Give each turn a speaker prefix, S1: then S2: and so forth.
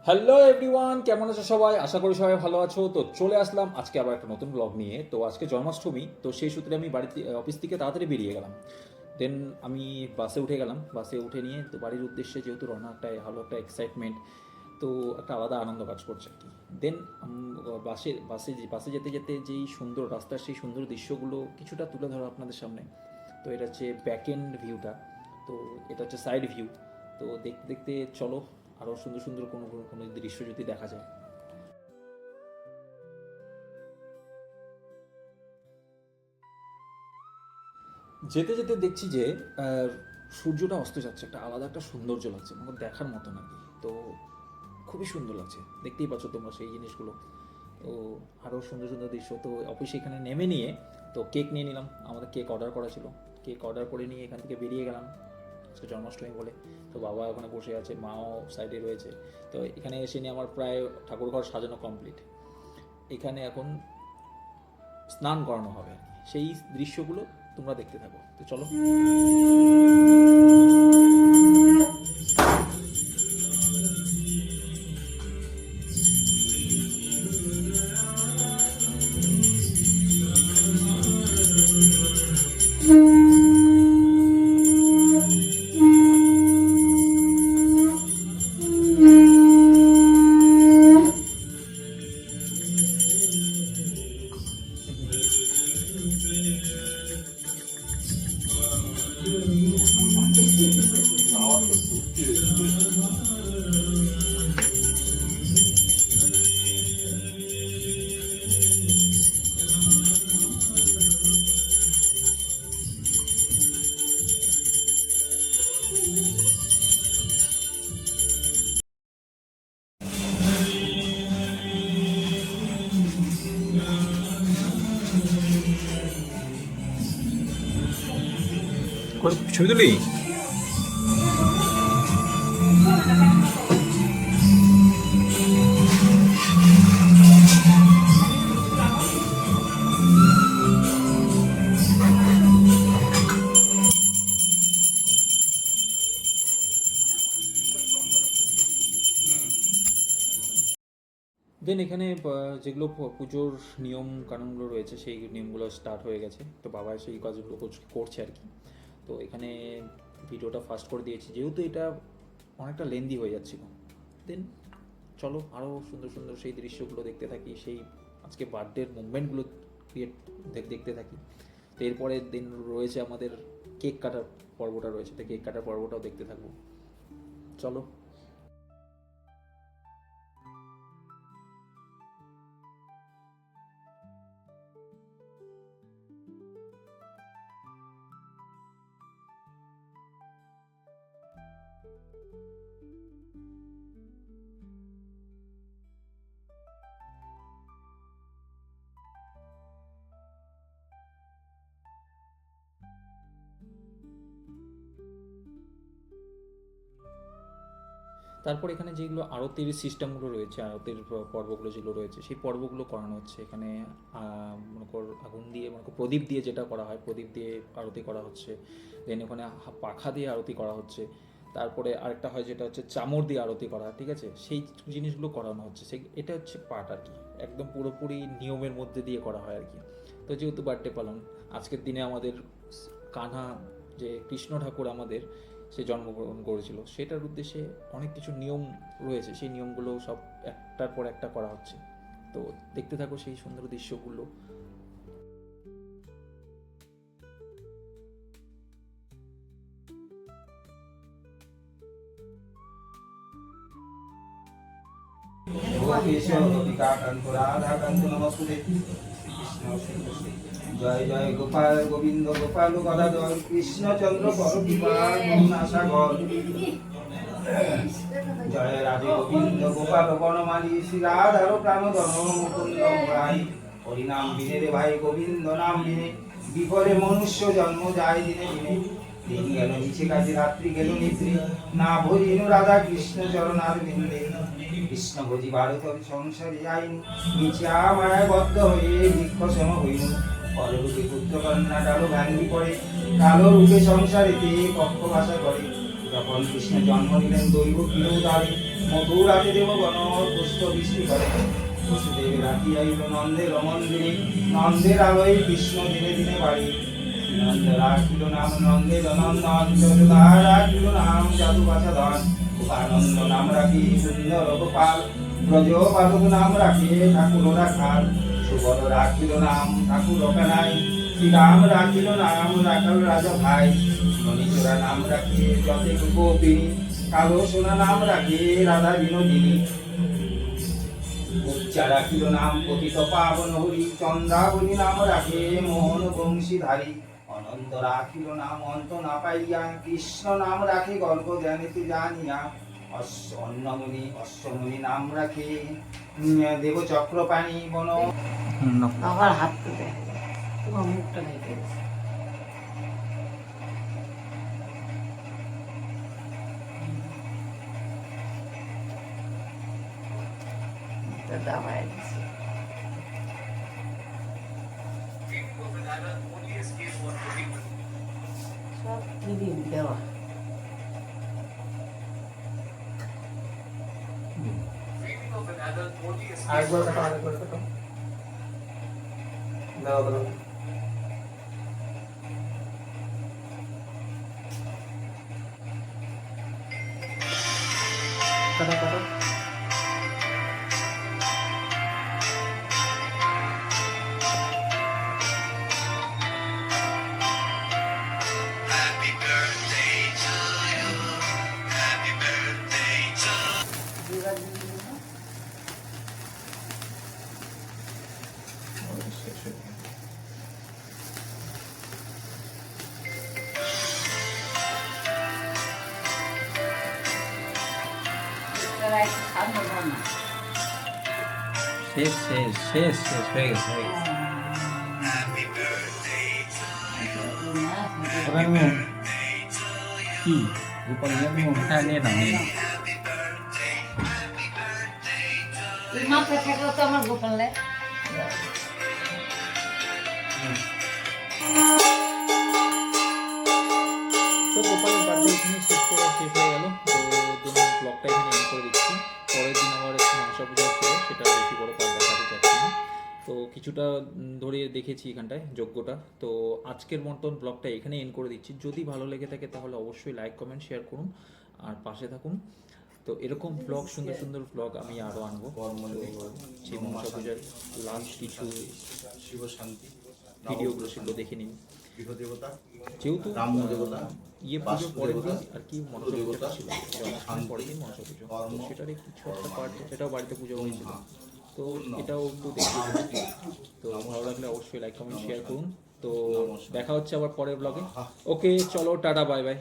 S1: Hello everyone, কেমন আছো সবাই? আশা করি সবাই ভালো আছো। তো চলে আসলাম আজকে আবার একটা নতুন ব্লগ নিয়ে। তো আজকে জন্মাষ্টমী, তো সেই সূত্রে আমি বাড়িতে অফিস থেকে তাড়াতাড়ি বেরিয়ে গেলাম। দেন আমি বাসে উঠে গেলাম। বাসে উঠে নিয়ে তো বাড়ির উদ্দেশ্যে যেহেতু রওনা, একটা ভালো একটা এক্সাইটমেন্ট, তো একটা আলাদা আনন্দ কাজ করছে আর কি। দেন বাসে বাসে বাসে যেতে যেতে যেই সুন্দর রাস্তার সেই সুন্দর দৃশ্যগুলো কিছুটা তুলে ধরো আপনাদের সামনে। তো এটা হচ্ছে ব্যাক এন্ড ভিউটা, তো এটা হচ্ছে সাইড ভিউ। তো দেখতে দেখতে চলো আরও সুন্দর সুন্দর কোনো কোনো কোনো দৃশ্য যদি দেখা যায়। যেতে যেতে দেখছি যে সূর্যটা অস্ত যাচ্ছে, একটা আলাদা একটা সৌন্দর্য লাগছে, মানে দেখার মতো নাকি। তো খুবই সুন্দর লাগছে, দেখতেই পাচ্ছ তোমরা সেই জিনিসগুলো। তো আরও সুন্দর সুন্দর দৃশ্য। তো অফিসে এখানে নেমে নিয়ে তো কেক নিয়ে নিলাম, আমাদের কেক অর্ডার করা ছিল। কেক অর্ডার করে নিয়ে এখান থেকে বেরিয়ে গেলাম আজকে জন্মাষ্টমী বলে। তো বাবা ওখানে বসে আছে, মাও সাইডে রয়েছে। তো এখানে এসে নিয়ে আমার প্রায় ঠাকুরঘর সাজানো কমপ্লিট। এখানে এখন স্নান করানো হবে, সেই দৃশ্যগুলো তোমরা দেখতে থাকো। তো চলো। ছবি তুলি। দেন এখানে যেগুলো পুজোর নিয়ম কানুনগুলো রয়েছে সেই নিয়মগুলো স্টার্ট হয়ে গেছে। তো বাবা সেই কাজগুলো করছে আর কি। তো এখানে ভিডিওটা ফাস্ট করে দিয়েছি যেহেতু এটা অনেকটা লেন্দি হয়ে যাচ্ছিল। দেন চলো আরও সুন্দর সুন্দর সেই দৃশ্যগুলো দেখতে থাকি, সেই আজকে বার্থডের মুভমেন্টগুলো ক্রিয়েট দেখতে থাকি। তো এরপরে দিন রয়েছে আমাদের কেক কাটার পর্বটা রয়েছে, তো কেক কাটার পর্বটাও দেখতে থাকবো। চলো। তারপর এখানে যেগুলো আরতির সিস্টেমগুলো রয়েছে, আরতির পর্বগুলো যেগুলো রয়েছে সেই পর্বগুলো করানো হচ্ছে এখানে। মনে কর আগুন দিয়ে, মনে কর প্রদীপ দিয়ে যেটা করা হয়, প্রদীপ দিয়ে আরতি করা হচ্ছে। দেন ওখানে পাখা দিয়ে আরতি করা হচ্ছে। তারপরে আরেকটা হয় যেটা হচ্ছে চামর দিয়ে আরতি করা, ঠিক আছে, সেই জিনিসগুলো করানো হচ্ছে। সেই এটা হচ্ছে পার্ট আর কি, একদম পুরোপুরি নিয়মের মধ্যে দিয়ে করা হয় আর কি। তো যেহেতু বার্থডে পালন আজকের দিনে আমাদের কানহা, যে কৃষ্ণ ঠাকুর আমাদের সে জন্মগ্রহণ করেছিল, সেটার উদ্দেশ্যে অনেক কিছু নিয়ম রয়েছে, সেই নিয়মগুলো সব একটার পর একটা করা হচ্ছে। তো দেখতে থাকো সেই সুন্দর দৃশ্যগুলো।
S2: জয় জয় গোপাল গোবিন্দ গোপাল গদাধর কৃষ্ণচন্দ্র পরবিবার করুণাসাগর জয় রাধে গোবিন্দ গোপাল বনমালী শ্রী রাধার প্রাণধন মুকুন্দ ভাই হরিনাম বিনে রে ভাই গোবিন্দ নাম বিনে বিফলে মনুষ্য জন্ম যায় দিনে দিনে দিন গেল নিচে কাজে রাত্রি গেল নিদ্রে না ভরিনু রাধা কৃষ্ণ চরণার বিন্দে কৃষ্ণ ভজি ভারত সংসারে আইন নিচে আমায় বদ্ধ হয়ে বৃক্ষ সম হইল পররূপে পুত্র কন্যা ডালো ভাঙ্গি পড়ে কালো রূপে সংসারেতে পক্ষ ভাষা করে যখন কৃষ্ণ জন্ম নিলেন দৈব কিরোদারে মথুরাতে দেবগণ পুষ্প বৃষ্টি করে বসুদেব রাখি আইল নন্দের মন্দিরে নন্দের আলোয় কৃষ্ণ দিনে দিনে বাড়ি নন্দ রাখিল নাম নন্দের নন্দন যদুদা রাখিল নাম জাদু বাছাধন আনন্দ নাম রাখি সুন্দর গোপাল ব্রজ বালক নাম রাখে ঠাকুর রাখাল সুবল রাখিল নাম ঠাকুর কানাই শ্রীরাম রাখিল নাম রাখাল রাজা ভাই মণিচোরা নাম রাখে যতে গোপিনী কালো সোনা নাম রাখে রাধা বিনোদিনী উচ্চা রাখিল নাম পতিত পাবন হরি চন্দ্রাবলী নাম রাখে মোহন বংশীধারী অনন্ত রাখিল নাম অন্ত না পাইয়া কৃষ্ণ নাম রাখে গল্প জানিতে জানিয়া অন্নমুনি অশ্বমুনি নাম রাখে দেব চক্রপাণি বন
S3: আবার হাত তুলে তোমার মুখটা ঢেকে গেছে। এটা দাবায় দিছে। সব ক্রিম দেওয়া।
S4: আরেকবার কাটো, আরেকবার কাটো। দাও, দাও। কাটো, কাটো।
S3: দিবা দিবি না? এটা রাইট সামনে বানা।
S1: শেষ শেষ শেষ শেষ হয়ে গেছে হয়ে গেছে। কি গোপাল হ্যাঁ নিয়ে নাও নিয়ে নাও।
S3: এই মাথায় থাকলে তো আমার গোপালে
S1: তো গোপালের বার্থডে এখানে শেষ হয়ে গেল। তো দিন ব্লগটা এখানে এন্ড করে দিচ্ছি। পরের দিন আবার একটু মনসা পূজা ছিল, সেটা বেশি বড় কাজ দেখাতে চাচ্ছি না। তো কিছুটা ধরে দেখেছি এখানটায় যজ্ঞটা। তো আজকের মতন ব্লগটা এখানে এন্ড করে দিচ্ছি। যদি ভালো লেগে থাকে তাহলে অবশ্যই লাইক কমেন্ট শেয়ার করুন আর পাশে থাকুন। তো এরকম ব্লগ সুন্দর সুন্দর ব্লগ আমি আরও আনবো। সেই মনসা পূজার লাস্ট কিছু
S5: শিব শান্তি
S1: ভিডিওগুলো সেগুলো দেখে নিন।
S5: গৃহদেবতা
S1: যেহেতু
S5: ব্রাহ্মণ দেবতা
S1: ইয়ে পুজো
S5: বাস্তু
S1: পরের
S5: দেবতা,
S1: দিন আর কি মনসা পুজোটা ছিল, জন্মাষ্টমীর পরের দিন মনসা পুজো।
S5: কর্ম,
S1: তো সেটার কিছু একটা পার্ট সেটাও বাড়িতে পুজো হয়েছিল। তো
S5: পূর্ণ,
S1: এটাও একটু দেখে
S5: শান্তি।
S1: তো ভালো লাগলে অবশ্যই লাইক কমেন্ট শেয়ার করুন। তো
S5: নমস্কার।
S1: দেখা হচ্ছে আবার পরের ব্লগে। ওকে চলো টাটা বাই বাই।